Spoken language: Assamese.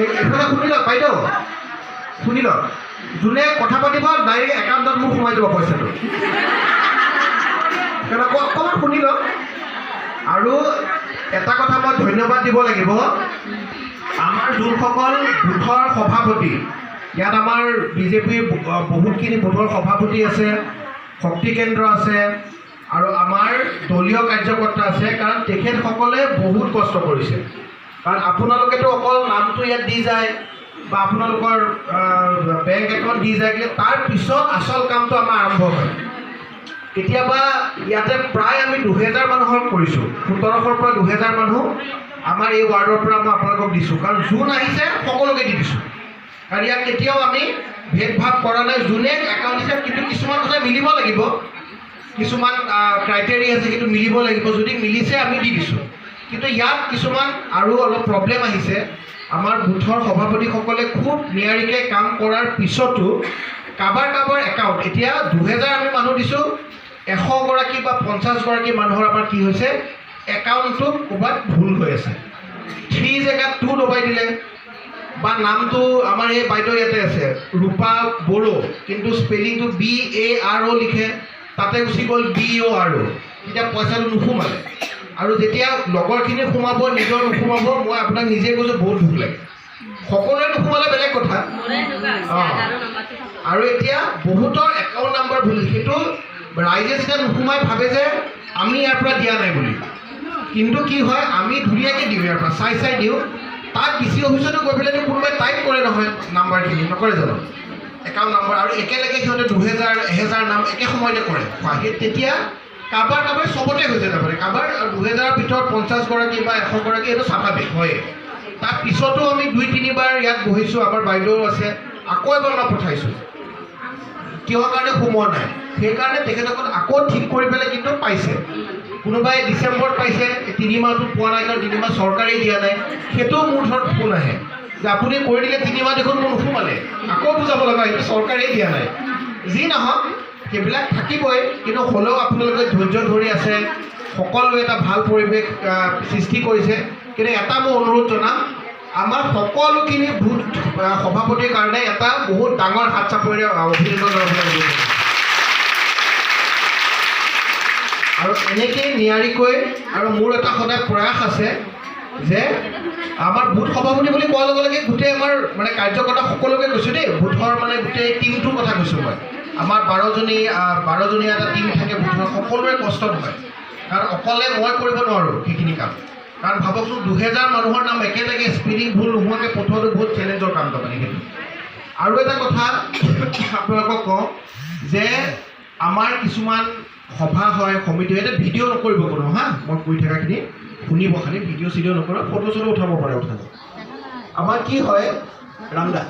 এইফালে শুনি লওক বাইদেউ, শুনি লওক, যোনে কথা পাতিব ডাইৰেক্ট একাউণ্টত মোক সোমাই দিব পইচাটো। অকণমান শুনি লওক। আৰু এটা কথা মই ধন্যবাদ দিব লাগিব, আমাৰ যোনসকল বুথৰ সভাপতি, ইয়াত আমাৰ বিজেপিৰ বহুতখিনি বুথৰ সভাপতি আছে, শক্তি কেন্দ্ৰ আছে আৰু আমাৰ দলীয় কাৰ্যকৰ্তা আছে, কাৰণ তেখেতসকলে বহুত কষ্ট কৰিছে। কাৰণ আপোনালোকেতো অকল নামটো ইয়াত দি যায় বা আপোনালোকৰ বেংক একাউণ্ট দি যায়, কিন্তু তাৰ পিছত আচল কামটো আমাৰ আৰম্ভ হয়। কেতিয়াবা ইয়াতে প্ৰায় আমি 2000 মানুহক কৰিছোঁ, 1700 পৰা 2000 মানুহ আমাৰ এই ৱাৰ্ডৰ পৰা মই আপোনালোকক দিছোঁ। কাৰণ যোন আহিছে সকলোকে দি দিছোঁ, কাৰণ ইয়াত কেতিয়াও আমি ভেদভাৱ কৰা নাই। যোনে একাউণ্ট দিছে, কিন্তু কিছুমান কথা মিলিব লাগিব, কিছুমান ক্ৰাইটেৰিয়া আছে, কিন্তু মিলিব লাগিব। যদি মিলিছে আমি দি দিছোঁ। কিন্তু ইয়াত কিছুমান আৰু অলপ প্ৰব্লেম আহিছে। আমাৰ বুথৰ সভাপতিসকলে খুব নিয়াৰিকৈ কাম কৰাৰ পিছতো কাৰোবাৰ একাউণ্ট, এতিয়া 2000 আমি মানুহ দিছোঁ, 100 গৰাকী বা 50 গৰাকী মানুহৰ আমাৰ কি হৈছে, একাউণ্টটো ক'ৰবাত ভুল হৈ আছে। 3 জেগাত 2 দবাই দিলে, বা নামটো আমাৰ এই বাইদেউ ইয়াতে আছে ৰূপা বড়ো, কিন্তু স্পেলিংটো BARO লিখে, তাতে গুচি গ'ল BORO। এতিয়া পইচাটো নোসোমালে। আৰু যেতিয়া লগৰখিনি সোমাব, নিজৰ নোসোমাব, মই আপোনাক নিজে কৈছোঁ বহুত দুখ লাগে। সকলোৱে নোসোমালে বেলেগ কথা। আৰু এতিয়া বহুতৰ একাউণ্ট নাম্বাৰ ভুল, সেইটো ৰাইজে যেতিয়া নোসোমাই ভাবে যে আমি ইয়াৰ পৰা দিয়া নাই বুলি। কিন্তু কি হয়, আমি ধুনীয়াকৈ দিওঁ, ইয়াৰ পৰা চাই দিওঁ। তাত DC অফিচতো গৈ পেলাই কোনোবাই টাইপ কৰে নহয় নাম্বাৰখিনি, নকৰে জানো একাউণ্ট নাম্বাৰ, আৰু একেলগে সিহঁতে 2000 1000 নাম একে সময়তে কৰে। তেতিয়া কাৰোবাৰ চবতে হৈছে, তাৰমানে কাৰোবাৰ 2000ৰ ভিতৰত 50 গৰাকী বা 100 গৰাকী, এইটো স্বাভাৱিক হয়। তাৰ পিছতো আমি 2-3 বাৰ ইয়াত বহিছোঁ, আমাৰ বাইদেউ আছে, আকৌ এবাৰ মই পঠাইছোঁ, কিহৰ কাৰণে সোমোৱা নাই। সেইকাৰণে তেখেতসকল আকৌ ঠিক কৰি পেলাই কিন্তু পাইছে। কোনোবাই ডিচেম্বৰত পাইছে, 3 মাহটো পোৱা নাই, কাৰণ 3 মাহ চৰকাৰেই দিয়া নাই। সেইটো মোৰ ওচৰত ফোন আহে যে আপুনি কৰি দিলে 3 মাহ দেখোন মোৰ নোসোমালে, আকৌ বুজাব লগা সেইটো চৰকাৰেই দিয়া নাই। যি নহওক, সেইবিলাক থাকিবই, কিন্তু হ'লেও আপোনালোকে ধৈৰ্য ধৰি আছে, সকলোৱে এটা ভাল পৰিৱেশ সৃষ্টি কৰিছে। কিন্তু এটা মই অনুৰোধ জনাম, আমাৰ সকলোখিনি বুথ সভাপতিৰ কাৰণে এটা বহুত ডাঙৰ হাত চাপৰিৰে অভিনন্দন জনাব লাগিব। আৰু এনেকৈ নিয়াৰিকৈ, আৰু মোৰ এটা সদায় প্ৰয়াস আছে যে আমাৰ বুথ সভাপতি বুলি কোৱাৰ লগে লগে গোটেই আমাৰ মানে কাৰ্যকৰ্তা সকলোকে কৈছোঁ দেই, বুথৰ মানে গোটেই টিমটোৰ কথা কৈছোঁ মই। আমাৰ 12জনীয়া এটা টিম থাকে বুথৰ, সকলোৰে কষ্ট হয়, কাৰণ অকলে মই কৰিব নোৱাৰোঁ সেইখিনি কাম। কাৰণ ভাবকচোন 2000 মানুহৰ নাম একেলগে স্পেলিং ভুল নোহোৱাকৈ পঠোৱাটো বহুত চেলেঞ্জৰ কাম তাৰমানে সেইটো। আৰু এটা কথা আপোনালোকক কওঁ যে আমাৰ কিছুমান সভা হয়, সমিতি হয়, এতিয়া ভিডিঅ' নকৰিব কোনো, হা, মই কৈ থকাখিনি শুনিব, খালি ভিডিঅ' চিডিঅ' নকৰোঁ, ফটো চটো উঠাব পাৰে, উঠাব। আমাৰ কি হয়, ৰামদা